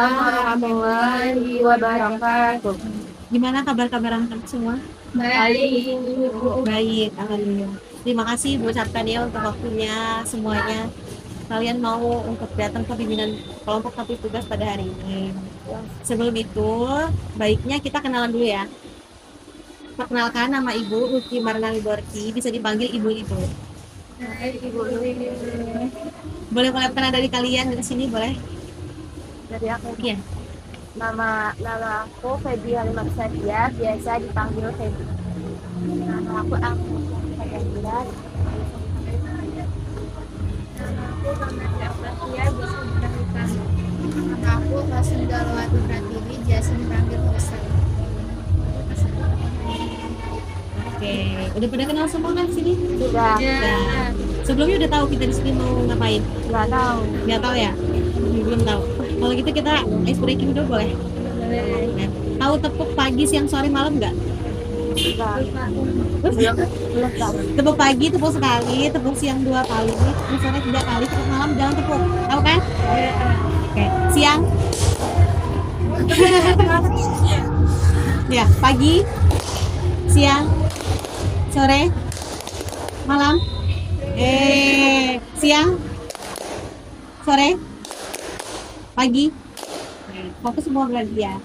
Waalaikumsalam warahmatullahi wabarakatuh. Gimana kabar-kabar anak-anak semua? Baik. Baik, alhamdulillah. Terima kasih Bu ucapkan ya untuk waktunya semuanya. Kalian mau untuk datang ke bimbingan kelompok tapi tugas pada hari ini. Sebelum itu, baiknya kita kenalan dulu ya. Perkenalkan, nama Ibu Uti Marnali Borki, bisa dipanggil Ibu-Ibu. Ibu Boleh kenal dari kalian dari sini, boleh? dari aku. Iya. Nama aku Feby Halimat Sadia, biasa dipanggil Feby. Nama aku Sadia. Nama aku Kamada Afasia, biasa dipanggil Kami. Nama aku Kasundalawati Pratiwi, biasa dipanggil Hosel. Oke, udah pada kenal semua kan sini? Sudah. Nah, sebelumnya udah tahu kita di sini mau ngapain? Nggak tahu. Nggak tahu ya? Belum tahu. Kalau gitu kita ice breaking dulu boleh? Nah, tahu tepuk pagi, siang, sore, malam nggak? Belum tahu. Tepuk pagi, tepuk sekali, tepuk siang 2 kali, tepuk sore 3 kali, tepuk malam jangan tepuk. Tahu kan? Oke. Siang? Ya, pagi, siang, sore, malam. Siang, sore, pagi. Fokus semua berarti ya.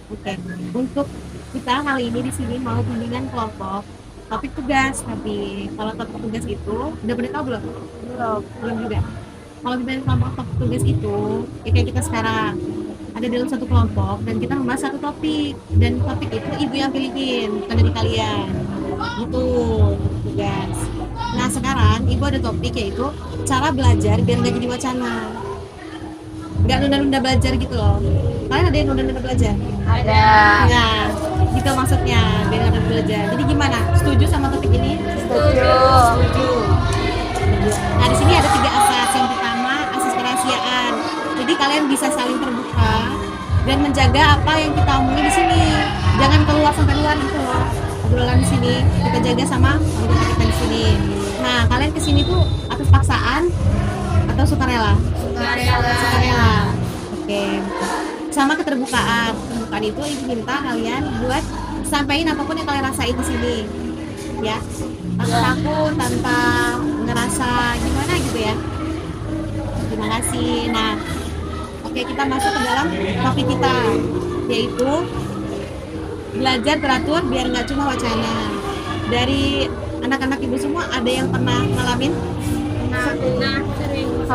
Oke. Untuk kita kali ini di sini mau bimbingan kelompok topik tugas, tapi kalau topik tugas itu udah pada tahu belum? Belum juga. Kalau bimbingan kelompok topik tugas itu ya kayak kita sekarang ada dalam satu kelompok dan kita membahas satu topik, dan topik itu ibu yang pilihin bukan dari kalian gitu tugas. Nah sekarang ibu ada topik yaitu cara belajar biar nggak jadi wacana, nggak nunda-nunda belajar gitu loh. Kalian ada yang nunda-nunda belajar? Ada. Nah, gitu maksudnya biar nggak nunda belajar. Jadi gimana? Setuju sama topik ini? Setuju. Setuju. Nah di sini ada 3 asas. Yang pertama asas kerahasiaan. Jadi kalian bisa saling terbuka dan menjaga apa yang kita omongin di sini. Jangan keluar sampai luar gitu loh. Obrolan di sini kita jaga sama anggota kita di sini. Nah kalian kesini tuh atas paksaan atau sukarela? Sukarela. Oke. Sama keterbukaan. Keterbukaan itu ibu minta kalian buat sampaikan apapun yang kalian rasain di sini. Ya. Tanpa takut, tanpa ngerasa gimana gitu ya. Terima kasih. Nah, oke kita masuk ke dalam topik kita, yaitu belajar teratur biar nggak cuma wacana. Dari anak-anak ibu semua ada yang pernah ngalamin?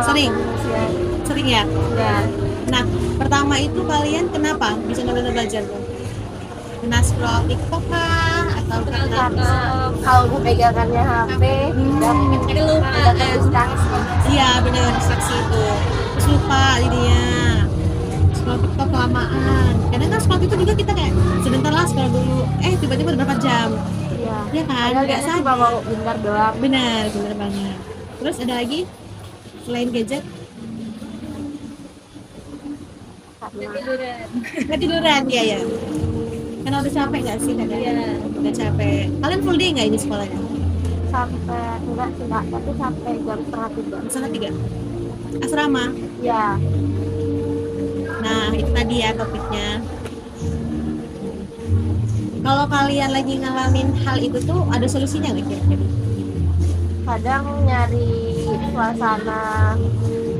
Sering. Sering ya? Ya. Nah, pertama itu kalian kenapa bisa nunda belajar tuh? Kena scroll TikTok kah? Atau Karena karena kalau pegangannya HP dan udah terdistraksi. iya benar distraksi itu, terus lupa jadinya scroll TikTok kelamaan. Kadang kan scroll itu juga kita kayak sebentar lah scroll dulu, tiba-tiba udah berapa jam. Iya. Ya kan, Padahal nggak dia sadar. cuma mau bentar doang. Benar banget. Terus ada lagi selain gadget? Ketiduran ya. Karena udah capek nggak sih kadang? Iya. Udah capek. Kalian full day nggak ini sekolahnya? Sampai enggak, tapi sampai jam setengah 3. Misalnya 3. Asrama. Ya. Nah itu tadi ya topiknya. Kalau kalian lagi ngalamin hal itu tuh ada solusinya nggak kira-kira? Kadang nyari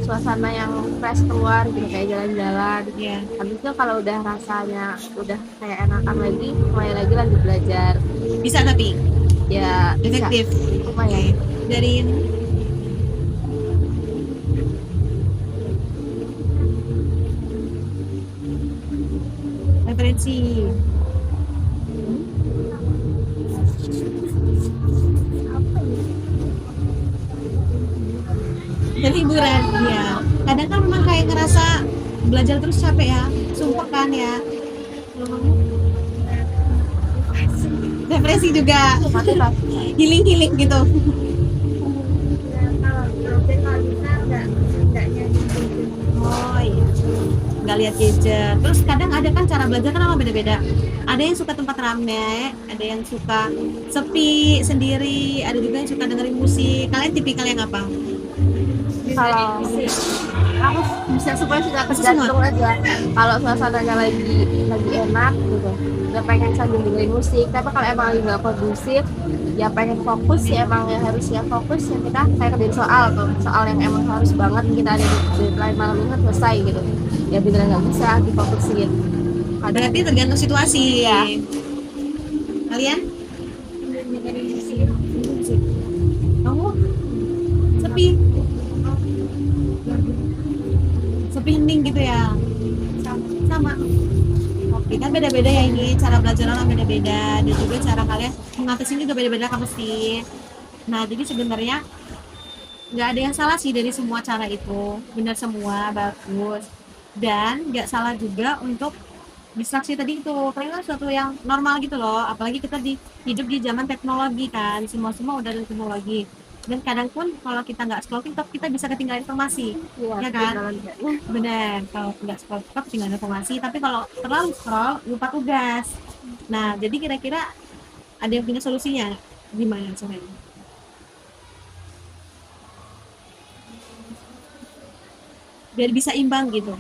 suasana yang fresh keluar gitu, kayak jalan-jalan. Iya. Habis itu kalau udah rasanya udah kayak enakan lagi, mulai lagi lanjut belajar. Bisa tapi Ya bisa. efektif. Lumayan. Dari referensi. Dan hiburan, ya. Kadang kan memang kayak ngerasa belajar terus capek ya, sumpah kan ya. Depresi juga, healing gitu. Oh iya, nggak lihat gadget. Terus kadang ada kan cara belajar kan sama beda-beda. Ada yang suka tempat rame, ada yang suka sepi sendiri, ada juga yang suka dengerin musik. Kalian tipikal yang apa? Kalau aku bisa supaya sudah Pasti tergantung aja. Kalau suasananya lagi enak gitu, nggak pengen sambil dengerin musik. Tapi kalau emang lagi nggak kondusif, ya pengen fokus ya emang ya harus ya fokus ya kita kayak kerjain soal tuh, soal yang emang harus banget kita ada di deadline malam ini harus selesai gitu. Ya beneran nggak bisa difokusin. Berarti tergantung situasi Ya. kalian. Dengerin musik. Kamu sepi hening gitu ya. Sama. Oke, kan beda-beda ya ini cara belajar orang beda-beda dan juga cara kalian mengatasi juga beda-beda kan pasti. Nah, jadi sebenarnya nggak ada yang salah sih dari semua cara itu, benar semua bagus dan nggak salah juga untuk distraksi tadi itu karena suatu yang normal gitu loh, apalagi kita hidup di zaman teknologi kan, semua udah ada teknologi dan kadang pun kalau kita nggak scroll TikTok kita bisa ketinggalan informasi. Iya, Ya kan? ketinggalan. Benar, kalau nggak scroll TikTok ketinggalan informasi, tapi kalau terlalu scroll lupa tugas. Nah, jadi kira-kira ada yang punya solusinya gimana caranya biar bisa imbang gitu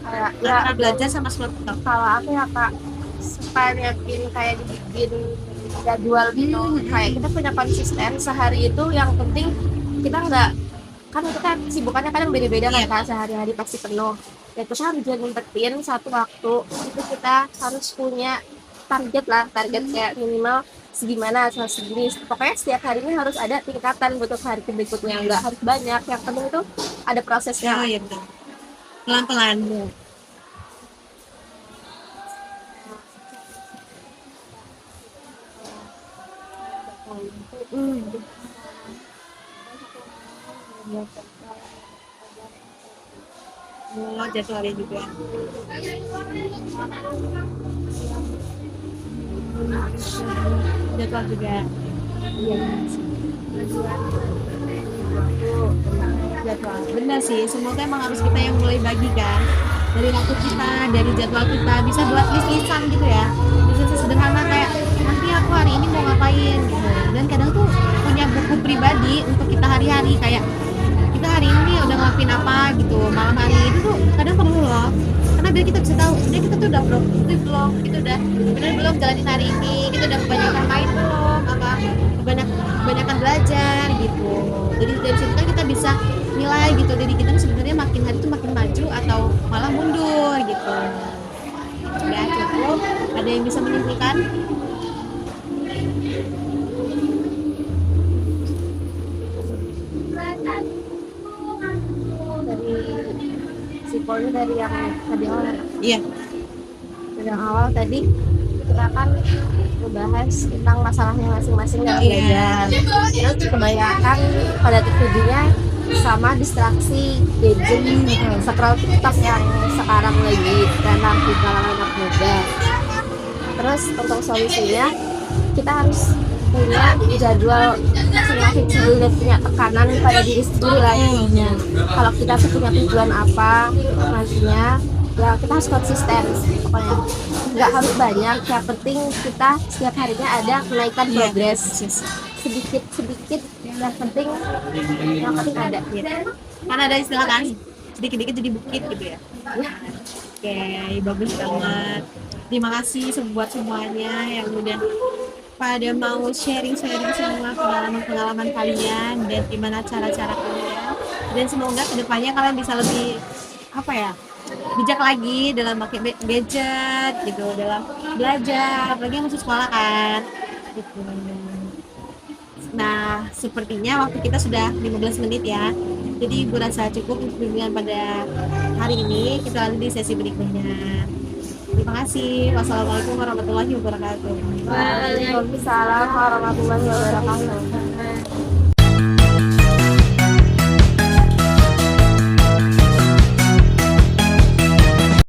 Kayak ya antara belajar sama scroll TikTok? kalau aku ya kak supaya yakin kayak dibikin jadwal gitu, kayak kita punya konsisten sehari itu, yang penting kita nggak, kan itu kan sibukannya kadang beda-beda kan Iya. kak, sehari-hari pasti penuh ya, kita harus nyempetin satu waktu itu kita harus punya target lah, target kayak minimal segimana segini, pokoknya setiap hari ini harus ada tingkatan buat hari berikutnya, nggak harus banyak, yang penting itu ada prosesnya. Oh iya betul, pelan-pelan. Oh, jadwalnya juga. Jadwal juga. Jadwal. Benar sih, semua tuh emang harus kita yang mulai bagi kan. Dari waktu kita, dari jadwal kita, bisa buat list-listan gitu ya. Bisa sederhana kayak nanti aku hari ini mau ngapain gitu. Dan kadang tuh punya buku pribadi untuk kita hari-hari, kayak kita hari ini udah ngelakuin apa gitu, malam hari itu tuh kadang perlu loh, karena biar kita bisa tahu sebenarnya kita tuh udah produktif belum, kita udah benar belum jalanin hari ini, kita udah kebanyakan main belum, apa kebanyakan belajar gitu. Jadi dari situ kan kita bisa nilai gitu, jadi kita tuh sebenarnya makin hari tuh makin maju atau malah mundur gitu. Ya cukup, ada yang bisa menyimpulkan? Dari simpelnya dari yang tadi awal, Iya. dari yang awal tadi kita kan membahas tentang masalahnya masing-masing dalam Iya. belajar. Terus kebanyakan pada tertujunya sama distraksi gadget, scroll TikTok yang sekarang lagi trending di kalangan anak muda. Terus untuk solusinya kita harus punya jadwal masing-masing sendiri dan punya tekanan pada diri sendiri lainnya. Kalau kita tuh punya tujuan apa nantinya, ya kita harus konsisten pokoknya, nggak harus banyak, yang penting kita setiap harinya ada kenaikan progres sedikit, yang penting ada. Kan ada istilah kan sedikit-sedikit jadi bukit gitu ya. Oke, bagus banget. Terima kasih buat semuanya yang udah pada mau sharing semua pengalaman kalian dan gimana cara-cara kalian, dan semoga kedepannya kalian bisa lebih apa ya, bijak lagi dalam pakai gadget gitu, dalam belajar, apalagi yang masuk sekolah kan gitu. Nah, sepertinya waktu kita sudah 15 menit ya. Jadi gue rasa cukup untuk bimbingan pada hari ini. Kita lanjut di sesi berikutnya. Terima kasih. Wassalamualaikum warahmatullahi wabarakatuh. Waalaikumsalam warahmatullahi wabarakatuh.